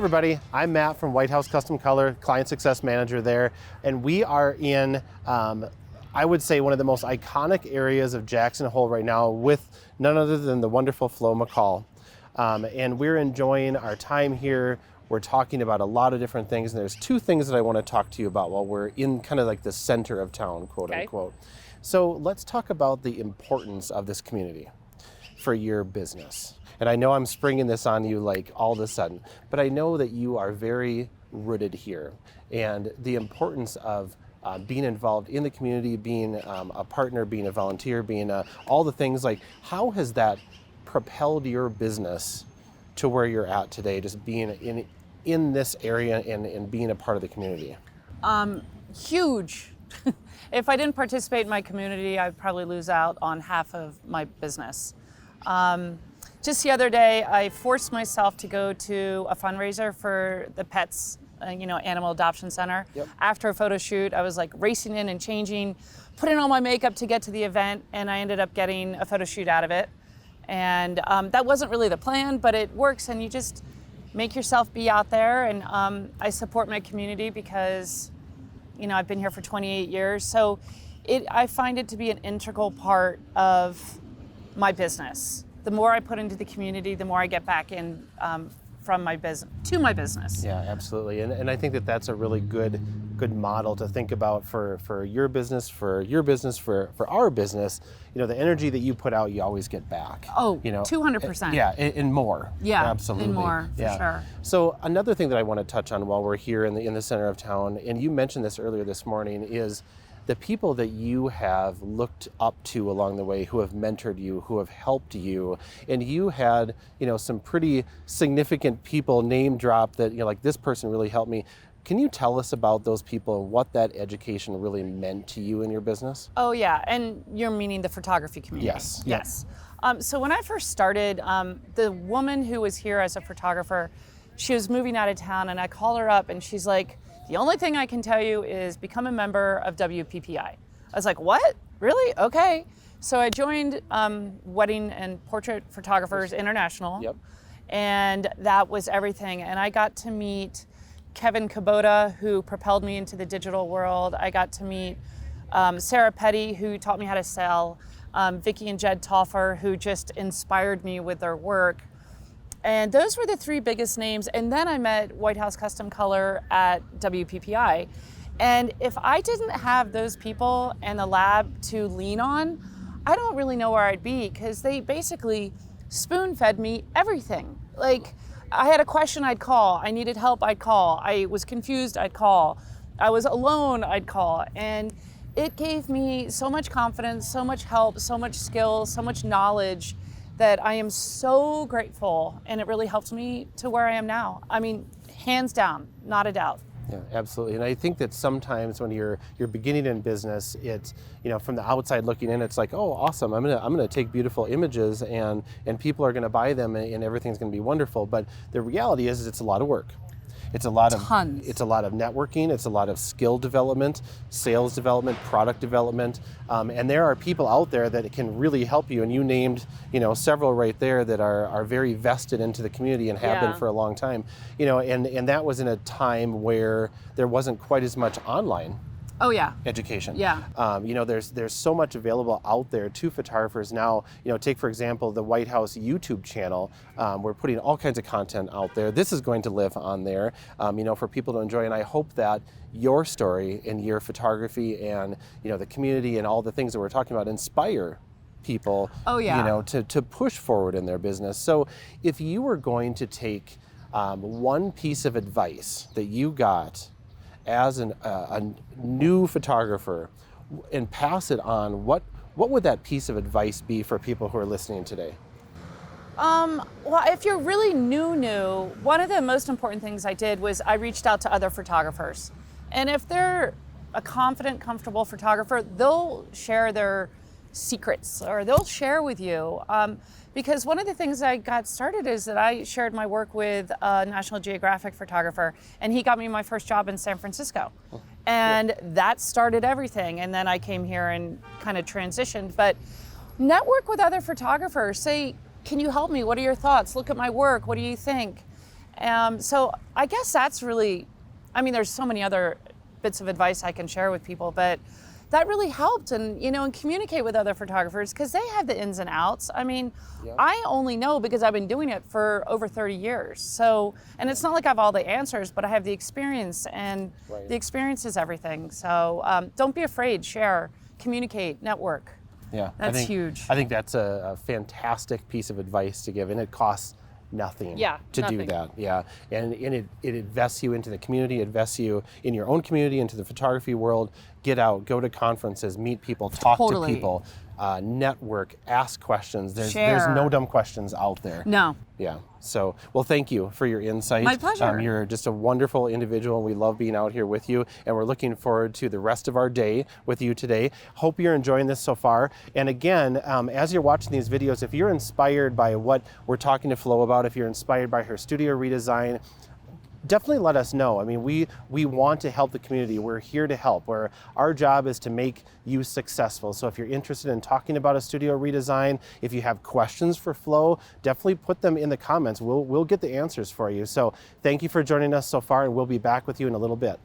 everybody, I'm Matt from White House Custom Color, Client Success Manager there, and we are in, I would say, one of the most iconic areas of Jackson Hole right now with none other than the wonderful Florence McCall. And we're enjoying our time here. We're talking about a lot of different things, and there's two things that I want to talk to you about while we're in kind of like the center of town, quote unquote. So let's talk about the importance of this community for your business. And I know I'm springing this on you like all of a sudden, but I know that you are very rooted here. And the importance of being involved in the community, being a partner, being a volunteer, being all the things, like how has that propelled your business to where you're at today, just being in this area and being a part of the community? Huge. If I didn't participate in my community, I'd probably lose out on half of my business. Just the other day, I forced myself to go to a fundraiser for the Pets, Animal Adoption Center. Yep. After a photo shoot, I was like racing in and changing, putting on my makeup to get to the event, and I ended up getting a photo shoot out of it. And that wasn't really the plan, but it works, and you just make yourself be out there. And I support my community because, I've been here for 28 years. So I find it to be an integral part of my business. The more I put into the community, the more I get back in from my business to my business. Yeah, absolutely. And I think that that's a really good model to think about for your business, for our business. The energy that you put out, you always get back. Oh, 200%. Yeah, and more. Yeah, absolutely. and more, for sure. So another thing that I want to touch on while we're here in the center of town, and you mentioned this earlier this morning, is the people that you have looked up to along the way, who have mentored you, who have helped you, and you had, some pretty significant people name drop that, like this person really helped me. Can you tell us about those people and what that education really meant to you in your business? Oh yeah, and you're meaning the photography community? Yes. Yes. So when I first started, the woman who was here as a photographer, she was moving out of town, and I called her up and she's like, the only thing I can tell you is become a member of WPPI. I was like, what? Really? Okay. So I joined Wedding and Portrait Photographers International. Yep. And that was everything. And I got to meet Kevin Kubota, who propelled me into the digital world. I got to meet Sarah Petty, who taught me how to sell. Vicki and Jed Toffer, who just inspired me with their work. And those were the three biggest names. And then I met White House Custom Color at WPPI. And if I didn't have those people and the lab to lean on, I don't really know where I'd be, because they basically spoon-fed me everything. Like, I had a question, I'd call. I needed help, I'd call. I was confused, I'd call. I was alone, I'd call. And it gave me so much confidence, so much help, so much skill, so much knowledge, that I am so grateful, and it really helped me to where I am now. I mean, hands down, not a doubt. Yeah, absolutely. And I think that sometimes when you're beginning in business, it's, from the outside looking in, it's like, oh, awesome, I'm gonna take beautiful images and people are gonna buy them and everything's gonna be wonderful. But the reality is it's a lot of work. It's a lot of networking, it's a lot of skill development, sales development, product development, and there are people out there that can really help you. And you named, several right there that are very vested into the community and have been for a long time. And that was in a time where there wasn't quite as much online education. Yeah. There's so much available out there to photographers now. Take for example the White House YouTube channel. We're putting all kinds of content out there. This is going to live on there, for people to enjoy. And I hope that your story and your photography and the community and all the things that we're talking about inspire people. To push forward in their business. So if you were going to take one piece of advice that you got as a new photographer and pass it on, what would that piece of advice be for people who are listening today? Well, if you're really new, one of the most important things I did was I reached out to other photographers. And if they're a confident, comfortable photographer, they'll share their secrets, or they'll share with you. Because one of the things I got started is that I shared my work with a National Geographic photographer, and he got me my first job in San Francisco. And that started everything. And then I came here and kind of transitioned. But network with other photographers. Say, can you help me? What are your thoughts? Look at my work. What do you think? So I guess that's really, I mean, there's so many other bits of advice I can share with people, but that really helped, and and communicate with other photographers because they have the ins and outs. I mean, Yep. I only know because I've been doing it for over 30 years. So, and it's not like I have all the answers, but I have the experience, and Right. the experience is everything. So don't be afraid, share, communicate, network. Yeah, That's huge. I think that's a fantastic piece of advice to give, and it costs nothing Yeah, to do nothing. that. Yeah, and it invests you into the community, it invests you in your own community, into the photography world. Get out, go to conferences, meet people, talk to Totally. people, network, ask questions. There's Share. no dumb questions out there. No. Yeah. So, well, thank you for your insight. My pleasure. You're just a wonderful individual, and we love being out here with you. And we're looking forward to the rest of our day with you today. Hope you're enjoying this so far. And again, as you're watching these videos, if you're inspired by what we're talking to Flo about, if you're inspired by her studio redesign, definitely let us know. I mean, we want to help the community. We're here to help. Our job is to make you successful. So if you're interested in talking about a studio redesign, if you have questions for Flo, definitely put them in the comments. We'll get the answers for you. So thank you for joining us so far, and we'll be back with you in a little bit.